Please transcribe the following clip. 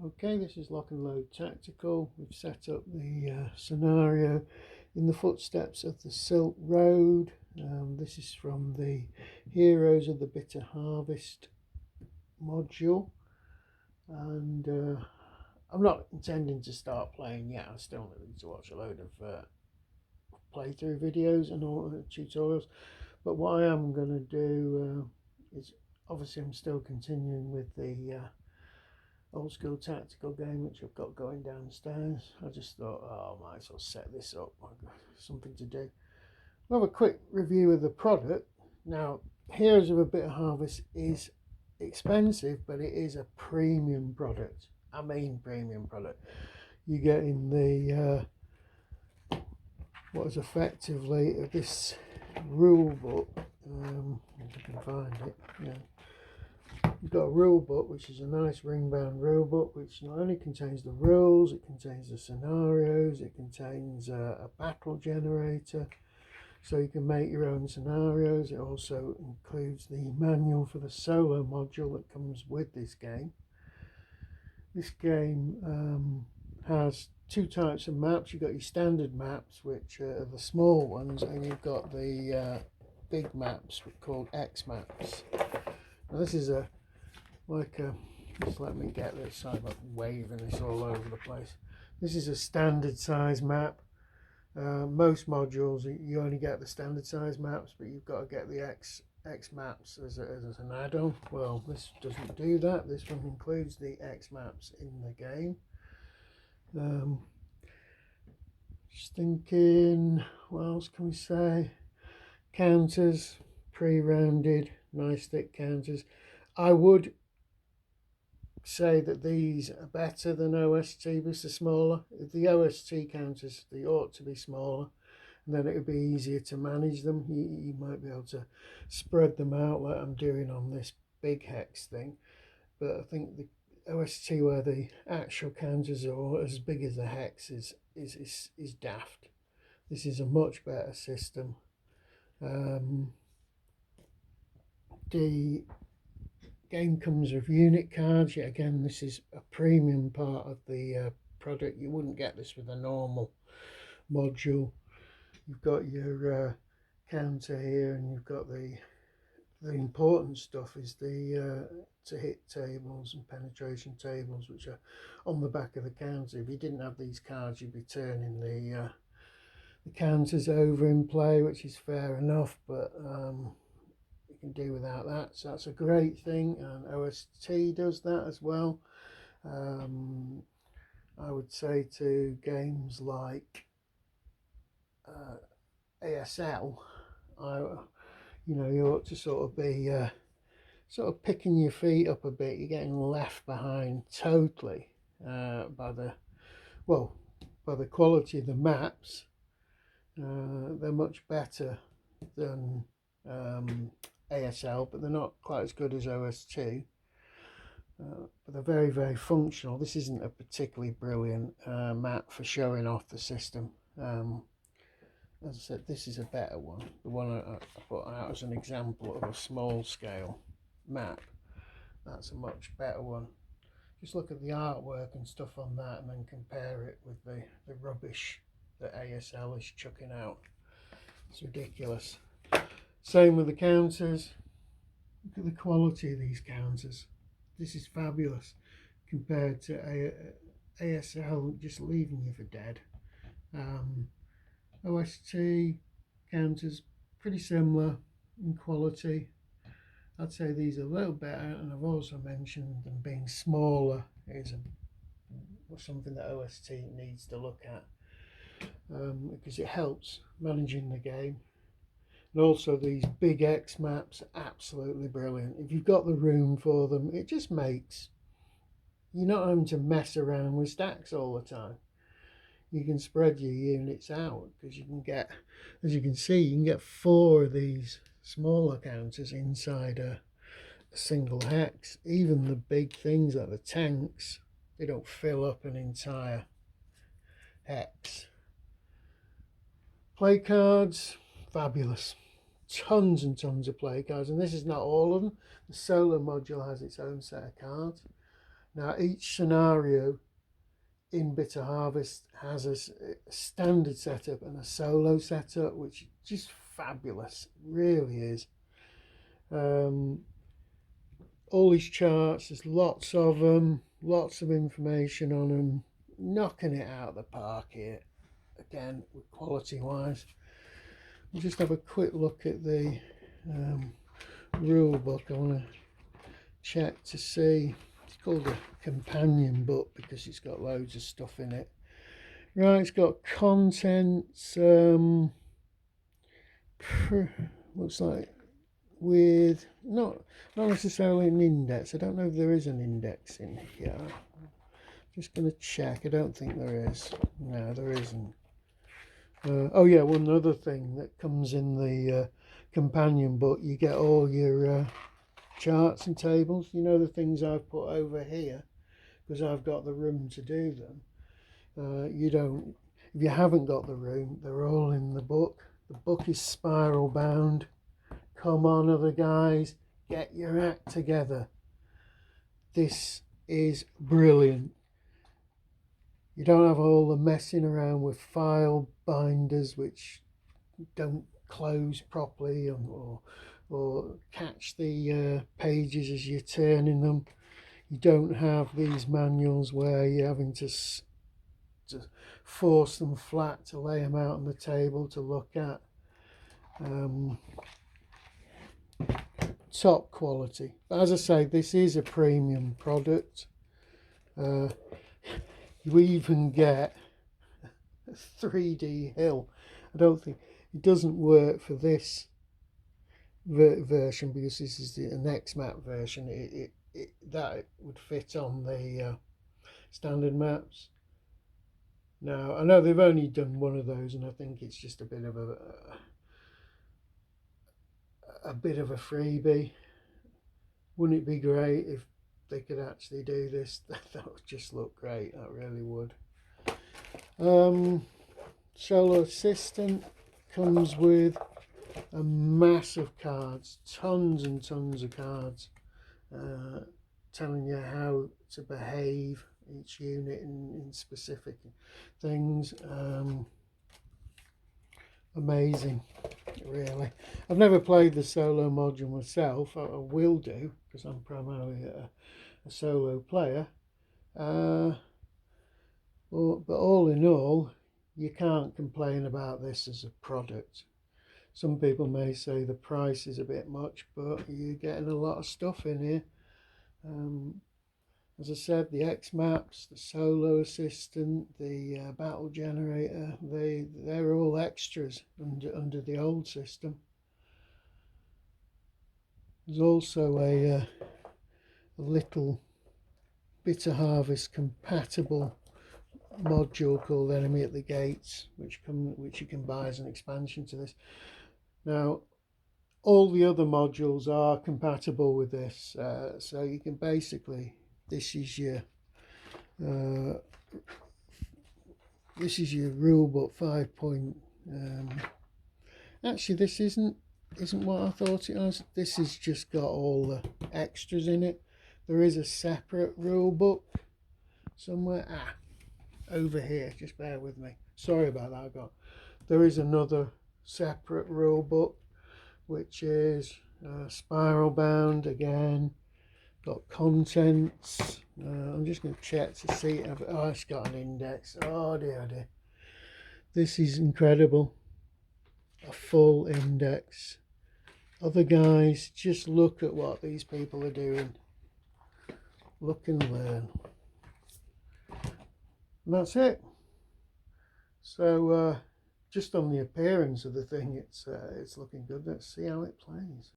Okay, this is Lock and Load Tactical. We've set up the scenario in the footsteps of the Silk Road. This is from the Heroes of the Bitter Harvest module, and I'm not intending to start playing yet. I still need to watch a load of playthrough videos and all tutorials. But what I am going to do is, obviously I'm still continuing with the old school tactical game which I've got going downstairs. I just thought, oh, I might as well set this up. I've got something to do. We'll have a quick review of the product. Now, Heroes of a Bitter Harvest is expensive, but it is a premium product. I mean, premium product. You get in the what is effectively this rule book. If you can find it, yeah. You've got a rule book, which is a nice ring-bound rule book, which not only contains the rules, it contains the scenarios, it contains a battle generator, so you can make your own scenarios. It also includes the manual for the solo module that comes with this game. This game has two types of maps. You've got your standard maps, which are the small ones, and you've got the big maps called X maps. Now this is just let me get this. Sorry about waving this all over the place. This is a standard size map. Most modules you only get the standard size maps, but you've got to get the X maps as an add-on. Well, this doesn't do that. This one includes the X maps in the game. Just thinking, what else can we say? Counters, pre-rounded, nice thick counters. I would say that these are better than OST because they're smaller. The OST counters, they ought to be smaller, and then it would be easier to manage them. You might be able to spread them out like I'm doing on this big hex thing, but I think the OST where the actual counters are as big as the hex is daft. This is a much better system. The game comes with unit cards. Yet again, this is a premium part of the product. You wouldn't get this with a normal module. You've got your counter here, and you've got the important stuff is the to hit tables and penetration tables, which are on the back of the counter. If you didn't have these cards, you'd be turning the counters over in play, which is fair enough, but you can do without that, so that's a great thing. And OST does that as well. I would say to games like ASL, you ought to sort of be sort of picking your feet up a bit. You're getting left behind totally by the quality of the maps. They're much better than ASL, but they're not quite as good as OST. But they're very, very functional. This isn't a particularly brilliant map for showing off the system. As I said, this is a better one. The one I put out as an example of a small scale map. That's a much better one. Just look at the artwork and stuff on that, and then compare it with the rubbish that ASL is chucking out. It's ridiculous. Same with the counters. Look at the quality of these counters. This is fabulous compared to ASL, just leaving you for dead. OST counters pretty similar in quality. I'd say these are a little better, and I've also mentioned them being smaller is something that OST needs to look at, because it helps managing the game. And also these big X maps are absolutely brilliant. If you've got the room for them, it just makes you're not having to mess around with stacks all the time. You can spread your units out because you can get, as you can see, you can get 4 of these smaller counters inside a single hex. Even the big things like the tanks, they don't fill up an entire hex. Play cards, fabulous. Tons and tons of play cards, and this is not all of them. The solo module has its own set of cards. Now each scenario in Bitter Harvest has a standard setup and a solo setup, which is just fabulous. It really is. All these charts, there's lots of them, lots of information on them, knocking it out of the park here again, quality wise. We'll just have a quick look at the rule book. I want to check to see. It's called a companion book because it's got loads of stuff in it. Right, it's got contents, looks like, with not necessarily an index. I don't know if there is an index in here. Just going to check. I don't think there is. No, there isn't. Oh yeah, one other thing that comes in the companion book, you get all your charts and tables. You know, the things I've put over here because I've got the room to do them. You don't, if you haven't got the room, they're all in the book. The book is spiral bound. Come on, other guys, get your act together. This is brilliant. You don't have all the messing around with file binders which don't close properly or catch the pages as you're turning them. You don't have these manuals where you're having to force them flat to lay them out on the table to look at. Top quality. As I say, this is a premium product. You even get a 3D hill. I don't think it doesn't work for this version because this is an XMAP version. That would fit on the standard maps. Now I know they've only done one of those, and I think it's just a bit of a freebie. Wouldn't it be great if they could actually do this? That would just look great. That really would. Solo Assistant comes with a mass of cards, tons and tons of cards, telling you how to behave each unit in specific things. Amazing, really. I've never played the solo module myself. I will do because I'm primarily a solo player. But all in all, you can't complain about this as a product. Some people may say the price is a bit much, but you're getting a lot of stuff in here. As I said, the XMaps, the Solo Assistant, the Battle Generator, they're all extras under the old system. There's also a little Bitter Harvest compatible module called Enemy at the Gates, which you can buy as an expansion to this. Now, all the other modules are compatible with this, so you can basically, this is your rulebook 5. Actually, this isn't what I thought it was. This has just got all the extras in it. There is a separate rulebook somewhere. Over here. Just bear with me. Sorry about that. There is another separate rulebook, which is spiral bound again. Got contents. I'm just going to check to see. Oh, it's got an index. Oh dear. This is incredible. A full index. Other guys, just look at what these people are doing. Look and learn. And that's it. So just on the appearance of the thing, it's looking good. Let's see how it plays.